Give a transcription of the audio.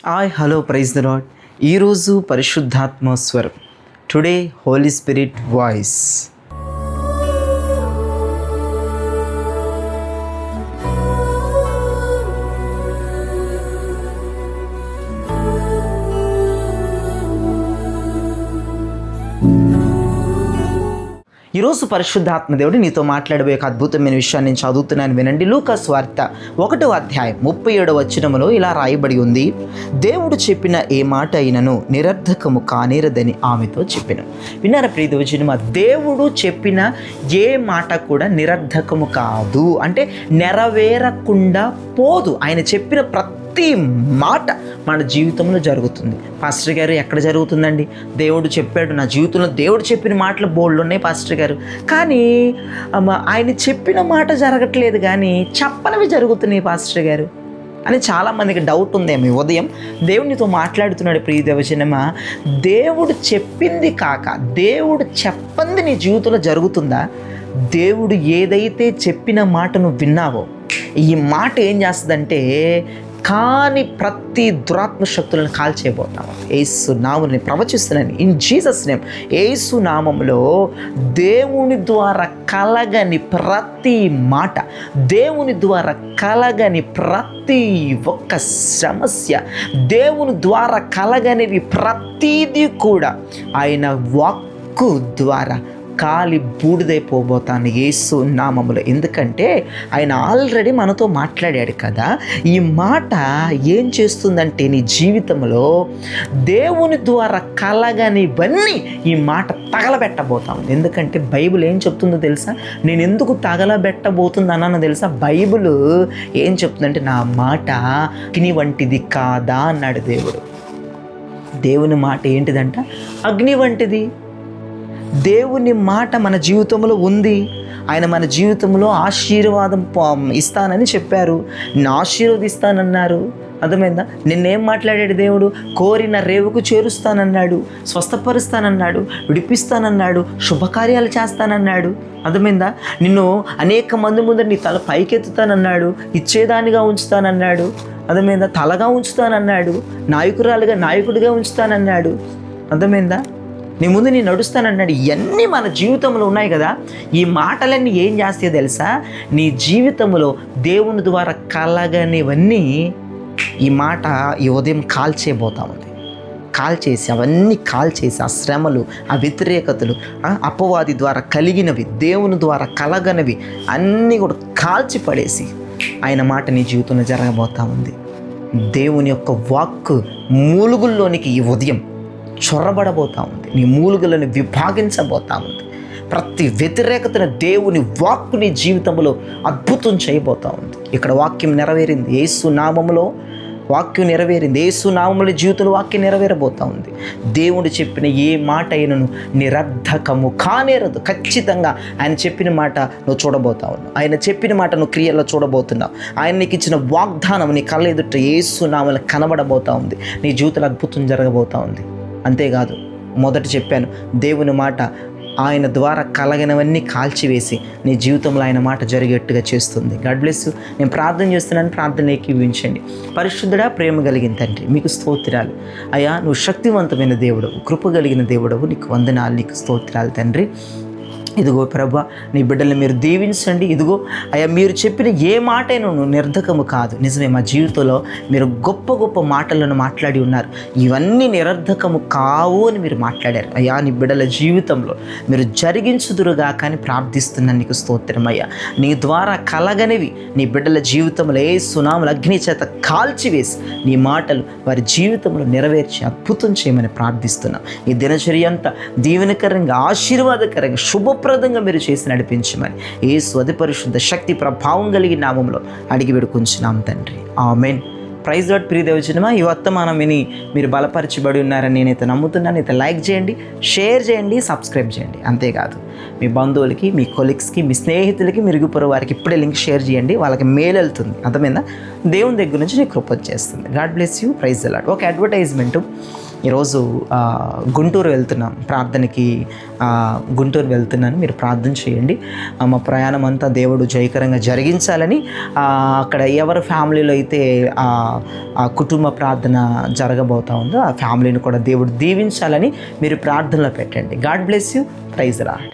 Hi hello praise the lord. ఈరోజు పరిశుద్ధాత్మ స్వరం. Today holy spirit voice. ఈరోజు పరిశుద్ధాత్మ దేవుడు నీతో మాట్లాడబోయే ఒక అద్భుతమైన విషయాన్ని నేను చదువుతున్నాను, వినండి. లూకా సువార్త 1వ అధ్యాయం 37వ వచనములో ఇలా రాయబడి ఉంది, దేవుడు చెప్పిన ఏ మాట అయినను నిరర్ధకము కానేరదని ఆమెతో చెప్పెను. విన్నారా ప్రియ దైవజనమా? దేవుడు చెప్పిన ఏ మాట కూడా నిరర్ధకము కాదు, అంటే నెరవేరకుండా పోదు. ఆయన చెప్పిన ప్రతి మాట మన జీవితంలో జరుగుతుంది. పాస్టర్ గారు, ఎక్కడ జరుగుతుందండి? దేవుడు చెప్పాడు, నా జీవితంలో దేవుడు చెప్పిన మాటలు బోల్డ్ ఉన్నాయి పాస్టర్ గారు, కానీ ఆయన చెప్పిన మాట జరగట్లేదు, కానీ చెప్పనివి జరుగుతున్నాయి పాస్టర్ గారు అని చాలామందికి డౌట్ ఉందేమో. ఉదయం దేవునితో మాట్లాడుతున్నాడు ప్రియ దైవజనమా. దేవుడు చెప్పింది కాక దేవుడు చెప్పంది నీ జీవితంలో జరుగుతుందా? దేవుడు ఏదైతే చెప్పిన మాట నువ్వు విన్నావో, ఈ మాట ఏం చేస్తుందంటే కానీ ప్రతి దురాత్మ శక్తులను కాల్చేయబోతాము. యేసు నామముని ప్రవచిస్తున్నాను, ఇన్ జీసస్ నేమ్. యేసు నామములో దేవుని ద్వారా కలగని ప్రతి మాట, దేవుని ద్వారా కలగని ప్రతి ఒక్క సమస్య, దేవుని ద్వారా కలగనివి ప్రతీది కూడా ఆయన వాక్కు ద్వారా కాలి బూడిదైపోబోతాను యేసు నామములో. ఎందుకంటే ఆయన ఆల్రెడీ మనతో మాట్లాడాడు కదా. ఈ మాట ఏం చేస్తుందంటే నీ జీవితంలో దేవుని ద్వారా కలగనివన్నీ ఈ మాట తగలబెట్టబోతాం. ఎందుకంటే బైబిల్ ఏం చెప్తుందో తెలుసా? నేను ఎందుకు తగలబెట్టబోతుంది అన్నానో తెలుసా? బైబిల్ ఏం చెప్తుందంటే నా మాట అగ్ని వంటిది కాదా అన్నాడు దేవుడు. దేవుని మాట ఏంటిదంట? అగ్ని వంటిది. దేవుని మాట మన జీవితంలో ఉంది. ఆయన మన జీవితంలో ఆశీర్వాదం ఇస్తానని చెప్పారు, నిన్ను ఆశీర్వదిస్తానన్నారు. అర్థమైందా? నిన్నేం మాట్లాడాడు దేవుడు? కోరిన రేవుకు చేరుస్తానన్నాడు, స్వస్థపరుస్తానన్నాడు, విడిపిస్తానన్నాడు, శుభకార్యాలు చేస్తానన్నాడు. అర్థమైందా? నిన్ను అనేక మంది ముందర నీ తల పైకెత్తుతానన్నాడు, ఇచ్చేదానిగా ఉంచుతానన్నాడు. అర్థమైందా? తలగా ఉంచుతానన్నాడు, నాయకుడిగా ఉంచుతానన్నాడు. అర్థమైందా? నీ ముందు నేను నడుస్తానన్నాడు. ఇవన్నీ మన జీవితంలో ఉన్నాయి కదా. ఈ మాటలన్నీ ఏం చేస్తాయో తెలుసా? నీ జీవితంలో దేవుని ద్వారా కలగనివన్నీ ఈ మాట ఈ ఉదయం కాల్చేయబోతా ఉంది. అవన్నీ కాల్చేసి ఆ శ్రమలు, ఆ వ్యతిరేకతలు, అపవాది ద్వారా కలిగినవి, దేవుని ద్వారా కలగనివి అన్నీ కూడా కాల్చి పడేసి ఆయన మాట నీ జీవితంలో జరగబోతా ఉంది. దేవుని యొక్క వాక్కు మూలుగుల్లోనికి ఈ ఉదయం చొరబడబోతా ఉంది. నీ మూలుగులను విభాగించబోతా ఉంది. ప్రతి వ్యతిరేకతను దేవుని వాక్కు నీ జీవితంలో అద్భుతం చేయబోతా ఉంది. ఇక్కడ వాక్యం నెరవేరింది, యేసు నామములో వాక్యం నెరవేరింది. యేసు నామములో జీవితంలో వాక్యం నెరవేరబోతా ఉంది. దేవుడు చెప్పిన ఏ మాట అయినను నిరర్ధకము కానేరదు. ఖచ్చితంగా ఆయన చెప్పిన మాట నువ్వు చూడబోతా ఉన్నావు. ఆయన చెప్పిన మాట నువ్వు క్రియల్లో చూడబోతున్నావు. ఆయన నీకు ఇచ్చిన వాగ్దానం నీ కళ్ళ ఎదుట యేసు నామములో కనబడబోతా ఉంది. నీ జీవితంలో అద్భుతం జరగబోతా ఉంది. అంతేకాదు, మొదట చెప్పాను, దేవుని మాట ఆయన ద్వారా కలగనవన్నీ కాల్చివేసి నీ జీవితంలో ఆయన మాట జరిగేట్టుగా చేస్తుంది. God bless you. నేను ప్రార్థన చేస్తున్నాను, ప్రార్థన ఏకీభవించండి. పరిశుద్ధుడా, ప్రేమ కలిగిన తండ్రి, మీకు స్తోత్రాలు అయ్యా. నువ్వు శక్తివంతమైన దేవుడవు, కృప కలిగిన దేవుడవు, నీకు వందనాలు, నీకు స్తోత్రాలు తండ్రి. ఇదిగో ప్రభా, నీ బిడ్డల్ని మీరు దీవించండి. ఇదిగో అయ్యా, మీరు చెప్పిన ఏ మాట అయినా నిరర్ధకము కాదు. నిజమే, మా జీవితంలో మీరు గొప్ప గొప్ప మాటలను మాట్లాడి ఉన్నారు. ఇవన్నీ నిరర్ధకము కావు అని మీరు మాట్లాడారు అయ్యా. నీ బిడ్డల జీవితంలో మీరు జరిగించుదురుగా కానీ ప్రార్థిస్తున్నాను, నీకు స్తోత్రం అయ్యా. నీ ద్వారా కలగనివి నీ బిడ్డల జీవితంలో యేసు నామములో అగ్ని చేత కాల్చివేసి నీ మాటలు వారి జీవితంలో నెరవేర్చి అద్భుతం చేయమని ప్రార్థిస్తున్నాం. ఈ దినచర్య అంతా దీవెనకరంగా, ఆశీర్వాదకరంగా, శుభప్రదంగా మీరు చేసి నడిపించమని యేసు అతి పరిశుద్ధ శక్తి ప్రభావం కలిగిన నామములో అడిగి వేడుకొంచున్నాం తండ్రి, ఆమేన్. Praise lord. ప్రియ దైవజనమా, ఈ వర్తమానం విని మీరు బలపరచబడి ఉన్నారని నేనైతే నమ్ముతున్నాను. అయితే లైక్ చేయండి, షేర్ చేయండి, సబ్స్క్రైబ్ చేయండి. అంతేకాదు మీ బంధువులకి, మీ కొలీగ్స్కి, మీ స్నేహితులకి, మెరుగుపరు వారికి ఇప్పుడే లింక్ షేర్ చేయండి. వాళ్ళకి మేలు వెళ్తుంది. అర్థమైందా? దేవుని దగ్గర నుంచి నీకు కృప చేస్తుంది. God bless you. Praise the lord. ఒక అడ్వర్టైజ్మెంటు, ఈరోజు గుంటూరు వెళ్తున్నాం ప్రార్థనకి, గుంటూరు వెళ్తున్నాను, మీరు ప్రార్థన చేయండి. మా ప్రయాణం అంతా దేవుడు జయకరంగా జరిగించాలని, అక్కడ ఎవరి ఫ్యామిలీలో అయితే ఆ కుటుంబ ప్రార్థన జరగబోతా ఉందో ఆ ఫ్యామిలీని కూడా దేవుడు దీవించాలని మీరు ప్రార్థనలో పెట్టండి. God bless you. Praise the lord.